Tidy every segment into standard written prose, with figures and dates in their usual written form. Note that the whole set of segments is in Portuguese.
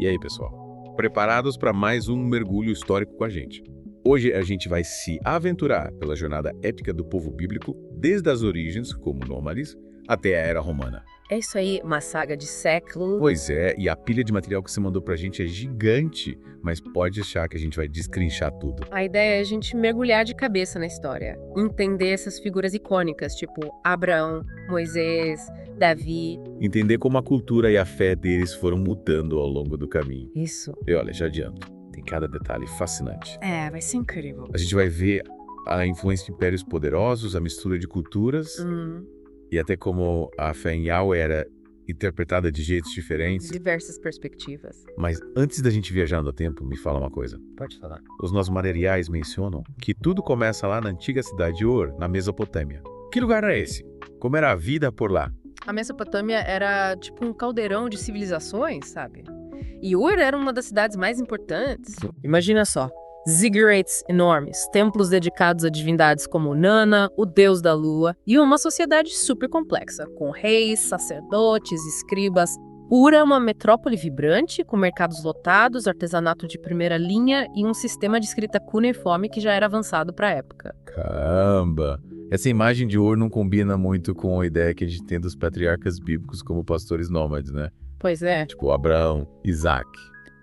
E aí, pessoal? Preparados para mais um mergulho histórico com a gente? Hoje a gente vai se aventurar pela jornada épica do povo bíblico, desde as origens, como nômades, até a Era Romana. É isso aí, uma saga de séculos. Pois é, e a pilha de material que você mandou pra gente é gigante, mas pode achar que a gente vai destrinchar tudo. A ideia é a gente mergulhar de cabeça na história, entender essas figuras icônicas, tipo Abraão, Moisés, Davi. Entender como a cultura e a fé deles foram mudando ao longo do caminho. Isso. E olha, já adianto, tem cada detalhe fascinante. É, vai ser incrível. A gente vai ver a influência de impérios poderosos, a mistura de culturas, e até como a fé em Yahweh era interpretada de jeitos diferentes. Diversas perspectivas. Mas antes da gente viajar no tempo, me fala uma coisa. Pode falar. Os nossos materiais mencionam que tudo começa lá na antiga cidade de Ur, na Mesopotâmia. Que lugar era esse? Como era a vida por lá? A Mesopotâmia era tipo um caldeirão de civilizações, sabe? E Ur era uma das cidades mais importantes. Imagina só. Ziggurats enormes, templos dedicados a divindades como Nana, o deus da lua, e uma sociedade super complexa, com reis, sacerdotes, escribas. Ur é uma metrópole vibrante, com mercados lotados, artesanato de primeira linha e um sistema de escrita cuneiforme que já era avançado para a época. Caramba! Essa imagem de Ur não combina muito com a ideia que a gente tem dos patriarcas bíblicos como pastores nômades, né? Pois é. Tipo Abraão, Isaac.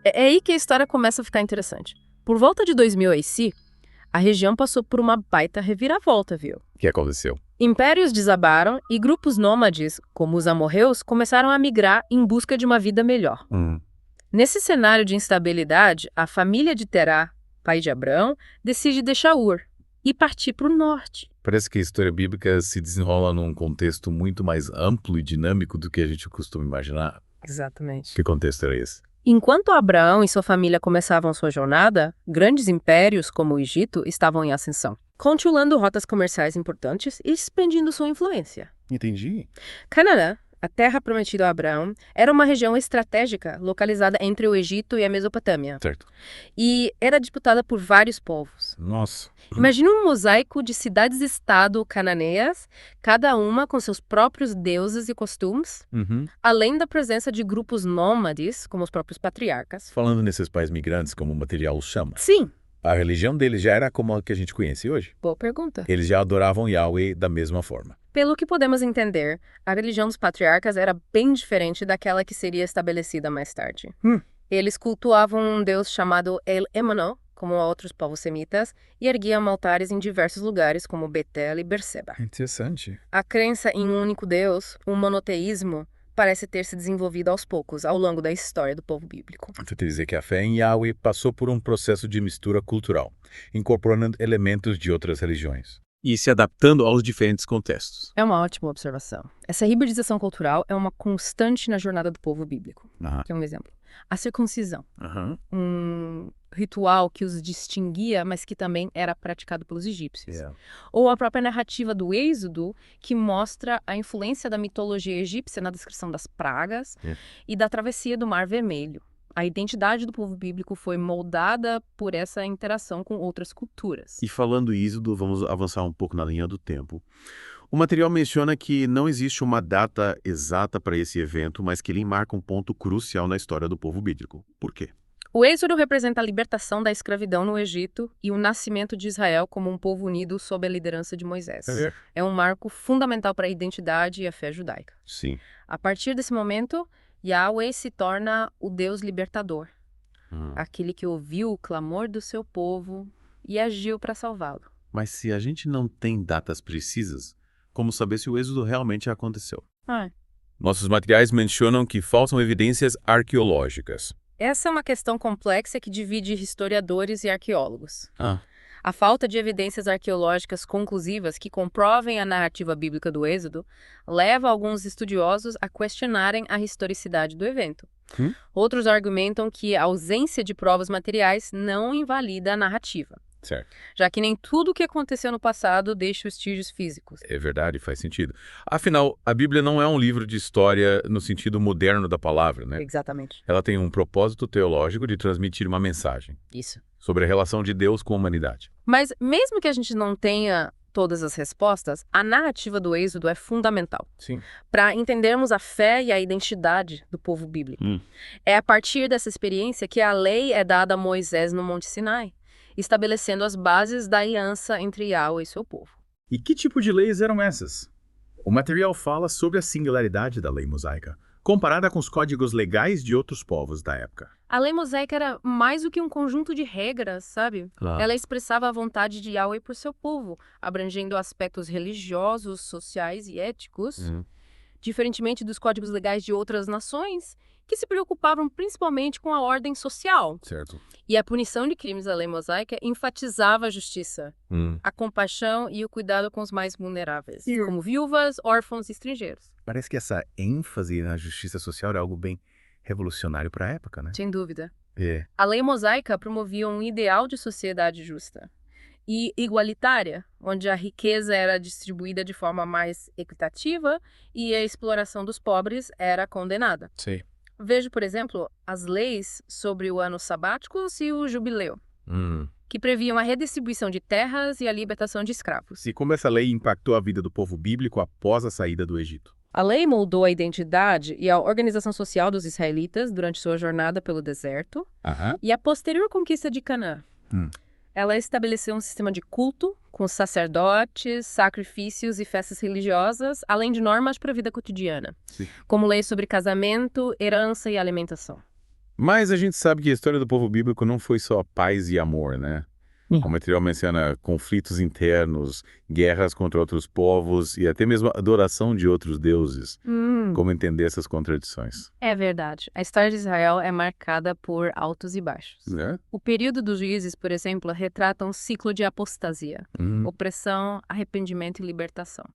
É aí que a história começa a ficar interessante. Por volta de 2000 AC, a região passou por uma baita reviravolta, viu? O que aconteceu? Impérios desabaram e grupos nômades, como os amorreus, começaram a migrar em busca de uma vida melhor. Nesse cenário de instabilidade, a família de Terá, pai de Abraão, decide deixar Ur e partir para o norte. Parece que a história bíblica se desenrola num contexto muito mais amplo e dinâmico do que a gente costuma imaginar. Exatamente. Que contexto era esse? Enquanto Abraão e sua família começavam sua jornada, grandes impérios, como o Egito, estavam em ascensão, controlando rotas comerciais importantes e expandindo sua influência. Entendi. Canaã, a terra prometida a Abraão, era uma região estratégica localizada entre o Egito e a Mesopotâmia. Certo. E era disputada por vários povos. Nossa. Imagina um mosaico de cidades-estado cananeias, cada uma com seus próprios deuses e costumes, além da presença de grupos nômades, como os próprios patriarcas. Falando nesses pais migrantes, como o material chama, Sim. a religião deles já era como a que a gente conhece hoje? Boa pergunta. Eles já adoravam Yahweh da mesma forma. Pelo que podemos entender, a religião dos patriarcas era bem diferente daquela que seria estabelecida mais tarde. Eles cultuavam um deus chamado El Emano, como outros povos semitas, e erguiam altares em diversos lugares, como Betel e Berseba. Interessante. A crença em um único deus, o monoteísmo, parece ter se desenvolvido aos poucos, ao longo da história do povo bíblico. Você quer dizer que a fé em Yahweh passou por um processo de mistura cultural, incorporando elementos de outras religiões e se adaptando aos diferentes contextos. É uma ótima observação. Essa hibridização cultural é uma constante na jornada do povo bíblico. Que é um exemplo. A circuncisão. Um ritual que os distinguia, mas que também era praticado pelos egípcios. Ou a própria narrativa do Êxodo, que mostra a influência da mitologia egípcia na descrição das pragas e da travessia do Mar Vermelho. A identidade do povo bíblico foi moldada por essa interação com outras culturas. E falando Êxodo, vamos avançar um pouco na linha do tempo. O material menciona que não existe uma data exata para esse evento, mas que ele marca um ponto crucial na história do povo bíblico. Por quê? O Êxodo representa a libertação da escravidão no Egito e o nascimento de Israel como um povo unido sob a liderança de Moisés. É um marco fundamental para a identidade e a fé judaica. Sim. A partir desse momento, Yahweh se torna o Deus libertador, aquele que ouviu o clamor do seu povo e agiu para salvá-lo. Mas se a gente não tem datas precisas, como saber se o êxodo realmente aconteceu? Nossos materiais mencionam que faltam evidências arqueológicas. Essa é uma questão complexa que divide historiadores e arqueólogos. A falta de evidências arqueológicas conclusivas que comprovem a narrativa bíblica do Êxodo leva alguns estudiosos a questionarem a historicidade do evento. Outros argumentam que a ausência de provas materiais não invalida a narrativa. Certo. Já que nem tudo o que aconteceu no passado deixa vestígios físicos. É verdade, faz sentido. Afinal, a Bíblia não é um livro de história no sentido moderno da palavra, né? Exatamente. Ela tem um propósito teológico de transmitir uma mensagem. Isso. Sobre a relação de Deus com a humanidade. Mas mesmo que a gente não tenha todas as respostas, a narrativa do Êxodo é fundamental. Sim. Para entendermos a fé e a identidade do povo bíblico. É a partir dessa experiência que a lei é dada a Moisés no Monte Sinai, estabelecendo as bases da aliança entre Yahweh e seu povo. E que tipo de leis eram essas? O material fala sobre a singularidade da lei mosaica, comparada com os códigos legais de outros povos da época. A lei mosaica era mais do que um conjunto de regras, sabe? Claro. Ela expressava a vontade de Yahweh por seu povo, abrangendo aspectos religiosos, sociais e éticos, diferentemente dos códigos legais de outras nações, que se preocupavam principalmente com a ordem social. Certo. E a punição de crimes da lei mosaica enfatizava a justiça, a compaixão e o cuidado com os mais vulneráveis, como viúvas, órfãos e estrangeiros. Parece que essa ênfase na justiça social era algo bem revolucionário para a época, né? Sem dúvida. É. A lei mosaica promovia um ideal de sociedade justa e igualitária, onde a riqueza era distribuída de forma mais equitativa e a exploração dos pobres era condenada. Sei. Veja, por exemplo, as leis sobre o ano sabático e o jubileu, que previam a redistribuição de terras e a libertação de escravos. E como essa lei impactou a vida do povo bíblico após a saída do Egito? A lei moldou a identidade e a organização social dos israelitas durante sua jornada pelo deserto e a posterior conquista de Canaã. Ela estabeleceu um sistema de culto, com sacerdotes, sacrifícios e festas religiosas, além de normas para a vida cotidiana, como leis sobre casamento, herança e alimentação. Mas a gente sabe que a história do povo bíblico não foi só paz e amor, né? O material menciona conflitos internos, guerras contra outros povos e até mesmo adoração de outros deuses. Como entender essas contradições? É verdade. A história de Israel é marcada por altos e baixos. É? O período dos juízes, por exemplo, retrata um ciclo de apostasia, opressão, arrependimento e libertação.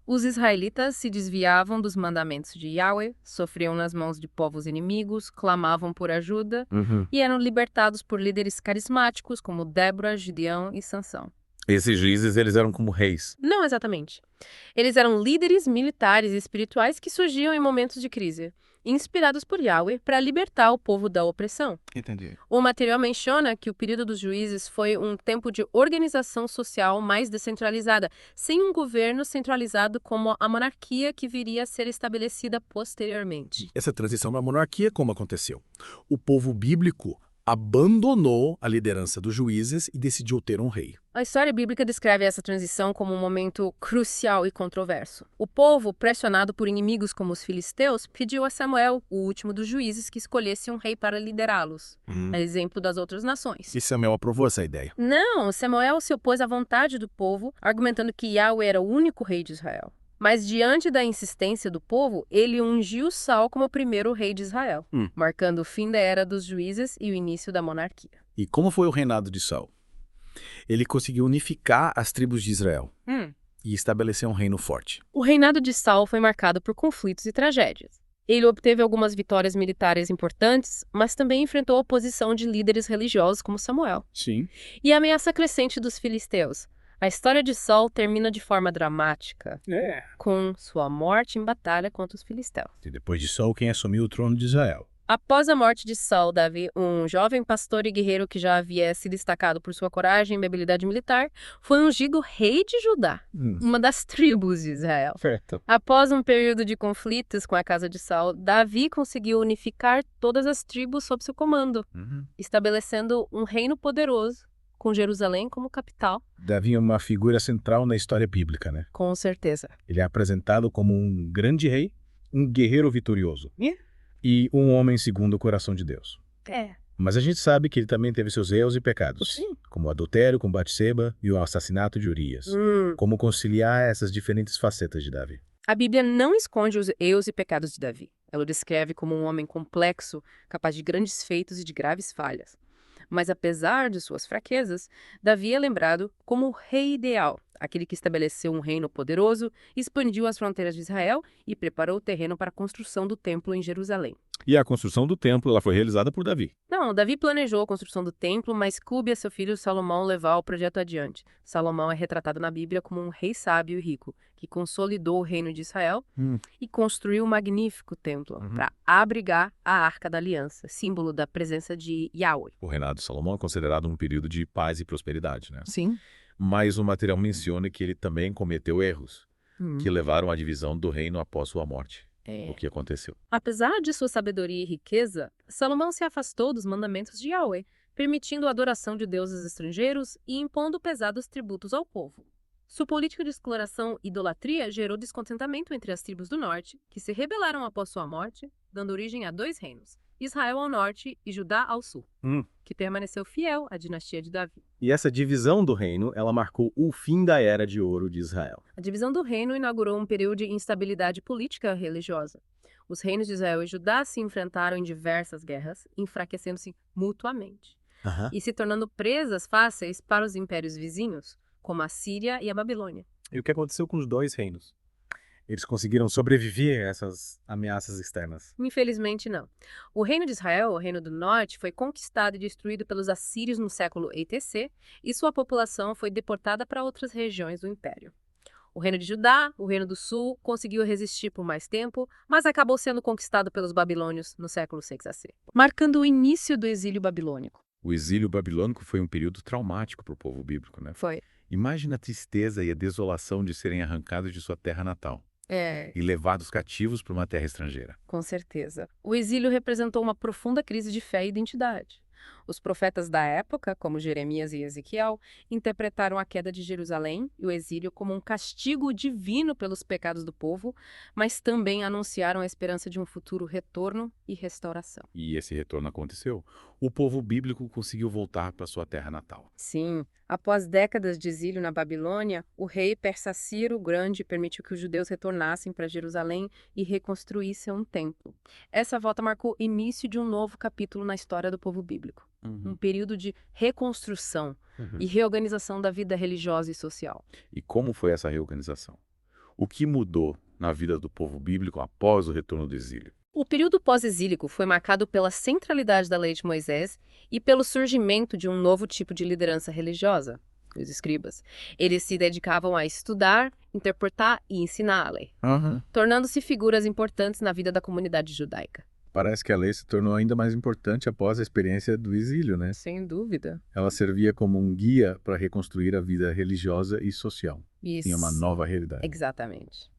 Os israelitas se desviavam dos mandamentos de Yahweh, sofriam nas mãos de povos inimigos, clamavam por ajuda e eram libertados por líderes carismáticos como Débora, Gideão e Sansão. Esses juízes, eles eram como reis. Não exatamente. Eles eram líderes militares e espirituais que surgiam em momentos de crise, inspirados por Yahweh para libertar o povo da opressão. Entendi. O material menciona que o período dos juízes foi um tempo de organização social mais descentralizada, sem um governo centralizado como a monarquia que viria a ser estabelecida posteriormente. Essa transição para a monarquia, como aconteceu? O povo bíblico abandonou a liderança dos juízes e decidiu ter um rei. A história bíblica descreve essa transição como um momento crucial e controverso. O povo, pressionado por inimigos como os filisteus, pediu a Samuel, o último dos juízes, que escolhesse um rei para liderá-los, a exemplo das outras nações. E Samuel aprovou essa ideia? Não, Samuel se opôs à vontade do povo, argumentando que Yahweh era o único rei de Israel. Mas diante da insistência do povo, ele ungiu Saul como o primeiro rei de Israel, marcando o fim da era dos juízes e o início da monarquia. E como foi o reinado de Saul? Ele conseguiu unificar as tribos de Israel e estabelecer um reino forte. O reinado de Saul foi marcado por conflitos e tragédias. Ele obteve algumas vitórias militares importantes, mas também enfrentou a oposição de líderes religiosos como Samuel. Sim. E a ameaça crescente dos filisteus. A história de Saul termina de forma dramática, com sua morte em batalha contra os filisteus. E depois de Saul, quem assumiu o trono de Israel? Após a morte de Saul, Davi, um jovem pastor e guerreiro que já havia se destacado por sua coragem e habilidade militar, foi ungido rei de Judá, uma das tribos de Israel. Certo. Após um período de conflitos com a casa de Saul, Davi conseguiu unificar todas as tribos sob seu comando, estabelecendo um reino poderoso, com Jerusalém como capital. Davi é uma figura central na história bíblica, né? Com certeza. Ele é apresentado como um grande rei, um guerreiro vitorioso e um homem segundo o coração de Deus. Mas a gente sabe que ele também teve seus erros e pecados, como o adultério com Batseba e o assassinato de Urias. Como conciliar essas diferentes facetas de Davi? A Bíblia não esconde os erros e pecados de Davi. Ela o descreve como um homem complexo, capaz de grandes feitos e de graves falhas. Mas apesar de suas fraquezas, Davi é lembrado como o rei ideal, aquele que estabeleceu um reino poderoso, expandiu as fronteiras de Israel e preparou o terreno para a construção do templo em Jerusalém. E a construção do templo ela foi realizada por Davi. Não, Davi planejou a construção do templo, mas coube a seu filho Salomão levar o projeto adiante. Salomão é retratado na Bíblia como um rei sábio e rico, que consolidou o reino de Israel e construiu um magnífico templo para abrigar a Arca da Aliança, símbolo da presença de Yahweh. O reinado de Salomão é considerado um período de paz e prosperidade, né? Sim. Mas o material menciona que ele também cometeu erros, que levaram à divisão do reino após sua morte. O que aconteceu? Apesar de sua sabedoria e riqueza, Salomão se afastou dos mandamentos de Yahweh, permitindo a adoração de deuses estrangeiros e impondo pesados tributos ao povo. Sua política de exploração e idolatria gerou descontentamento entre as tribos do norte, que se rebelaram após sua morte, dando origem a 2 reinos, Israel ao norte e Judá ao sul, que permaneceu fiel à dinastia de Davi. E essa divisão do reino, ela marcou o fim da Era de Ouro de Israel. A divisão do reino inaugurou um período de instabilidade política e religiosa. Os reinos de Israel e Judá se enfrentaram em diversas guerras, enfraquecendo-se mutuamente, e se tornando presas fáceis para os impérios vizinhos, como a Síria e a Babilônia. E o que aconteceu com os 2 reinos? Eles conseguiram sobreviver a essas ameaças externas? Infelizmente, não. O reino de Israel, o reino do norte, foi conquistado e destruído pelos assírios no século ETC, e sua população foi deportada para outras regiões do império. O reino de Judá, o reino do sul, conseguiu resistir por mais tempo, mas acabou sendo conquistado pelos babilônios no século 6 AC, marcando o início do exílio babilônico. O exílio babilônico foi um período traumático para o povo bíblico, né? Foi. Imagina a tristeza e a desolação de serem arrancados de sua terra natal e levados cativos para uma terra estrangeira. Com certeza. O exílio representou uma profunda crise de fé e identidade. Os profetas da época, como Jeremias e Ezequiel, interpretaram a queda de Jerusalém e o exílio como um castigo divino pelos pecados do povo, mas também anunciaram a esperança de um futuro retorno e restauração. E esse retorno aconteceu. O povo bíblico conseguiu voltar para sua terra natal. Sim, após décadas de exílio na Babilônia, o rei persa Ciro o Grande permitiu que os judeus retornassem para Jerusalém e reconstruíssem um templo. Essa volta marcou o início de um novo capítulo na história do povo bíblico. Um período de reconstrução e reorganização da vida religiosa e social. E como foi essa reorganização? O que mudou na vida do povo bíblico após o retorno do exílio? O período pós-exílico foi marcado pela centralidade da lei de Moisés e pelo surgimento de um novo tipo de liderança religiosa, os escribas. Eles se dedicavam a estudar, interpretar e ensinar a lei, tornando-se figuras importantes na vida da comunidade judaica. Parece que a lei se tornou ainda mais importante após a experiência do exílio, né? Sem dúvida. Ela servia como um guia para reconstruir a vida religiosa e social. Isso. Em uma nova realidade. Exatamente.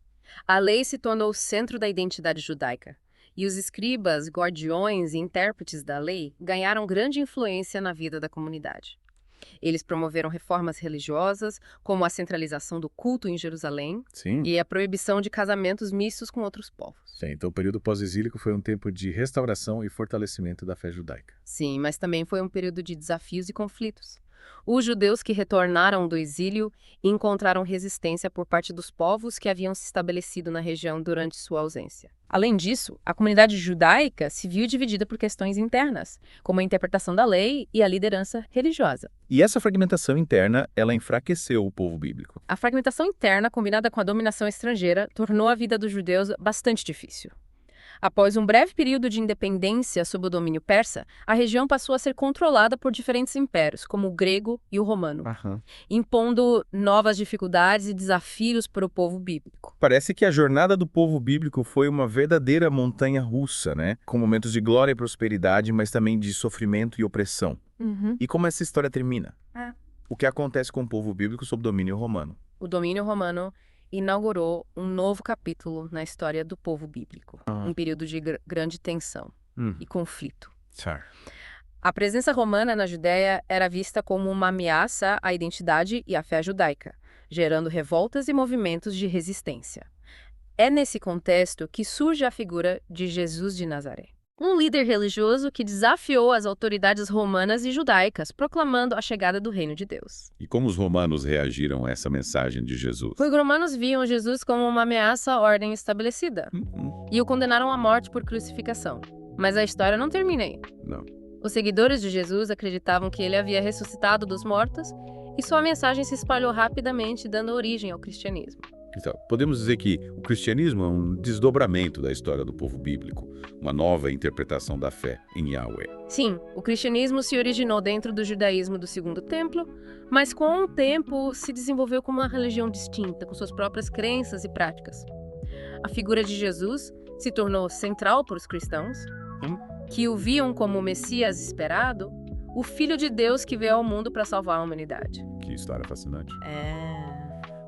A lei se tornou o centro da identidade judaica. E os escribas, guardiões e intérpretes da lei ganharam grande influência na vida da comunidade. Eles promoveram reformas religiosas, como a centralização do culto em Jerusalém e a proibição de casamentos mistos com outros povos. Sim, então o período pós-exílico foi um tempo de restauração e fortalecimento da fé judaica. Sim, mas também foi um período de desafios e conflitos. Os judeus que retornaram do exílio encontraram resistência por parte dos povos que haviam se estabelecido na região durante sua ausência. Além disso, a comunidade judaica se viu dividida por questões internas, como a interpretação da lei e a liderança religiosa. E essa fragmentação interna, ela enfraqueceu o povo bíblico. A fragmentação interna, combinada com a dominação estrangeira, tornou a vida dos judeus bastante difícil. Após um breve período de independência sob o domínio persa, a região passou a ser controlada por diferentes impérios, como o grego e o romano, impondo novas dificuldades e desafios para o povo bíblico. Parece que a jornada do povo bíblico foi uma verdadeira montanha-russa, né? Com momentos de glória e prosperidade, mas também de sofrimento e opressão. E como essa história termina? O que acontece com o povo bíblico sob domínio romano? O domínio romano inaugurou um novo capítulo na história do povo bíblico, um período de grande tensão e conflito. A presença romana na Judéia era vista como uma ameaça à identidade e à fé judaica, gerando revoltas e movimentos de resistência. É nesse contexto que surge a figura de Jesus de Nazaré, um líder religioso que desafiou as autoridades romanas e judaicas, proclamando a chegada do reino de Deus. E como os romanos reagiram a essa mensagem de Jesus? Os romanos viam Jesus como uma ameaça à ordem estabelecida e o condenaram à morte por crucificação. Mas a história não termina aí. Não. Os seguidores de Jesus acreditavam que ele havia ressuscitado dos mortos e sua mensagem se espalhou rapidamente, dando origem ao cristianismo. Então, podemos dizer que o cristianismo é um desdobramento da história do povo bíblico, uma nova interpretação da fé em Yahweh. Sim, o cristianismo se originou dentro do judaísmo do Segundo Templo, mas com o tempo se desenvolveu como uma religião distinta, com suas próprias crenças e práticas. A figura de Jesus se tornou central para os cristãos, que o viam como o Messias esperado, o Filho de Deus que veio ao mundo para salvar a humanidade. Que história fascinante. É...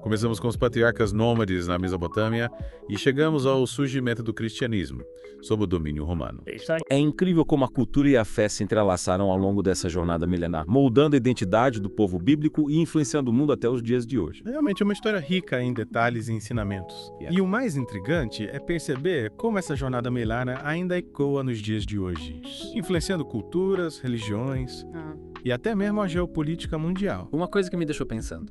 Começamos com os patriarcas nômades na Mesopotâmia e chegamos ao surgimento do cristianismo, sob o domínio romano. É incrível como a cultura e a fé se entrelaçaram ao longo dessa jornada milenar, moldando a identidade do povo bíblico e influenciando o mundo até os dias de hoje. Realmente é uma história rica em detalhes e ensinamentos. E o mais intrigante é perceber como essa jornada milenar ainda ecoa nos dias de hoje, influenciando culturas, religiões e até mesmo a geopolítica mundial. Uma coisa que me deixou pensando.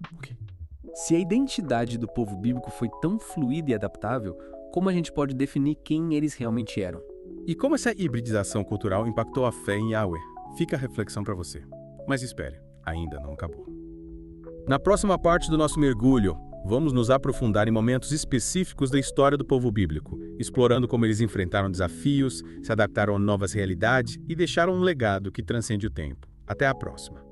Se a identidade do povo bíblico foi tão fluida e adaptável, como a gente pode definir quem eles realmente eram? E como essa hibridização cultural impactou a fé em Yahweh? Fica a reflexão para você. Mas espere, ainda não acabou. Na próxima parte do nosso mergulho, vamos nos aprofundar em momentos específicos da história do povo bíblico, explorando como eles enfrentaram desafios, se adaptaram a novas realidades e deixaram um legado que transcende o tempo. Até a próxima!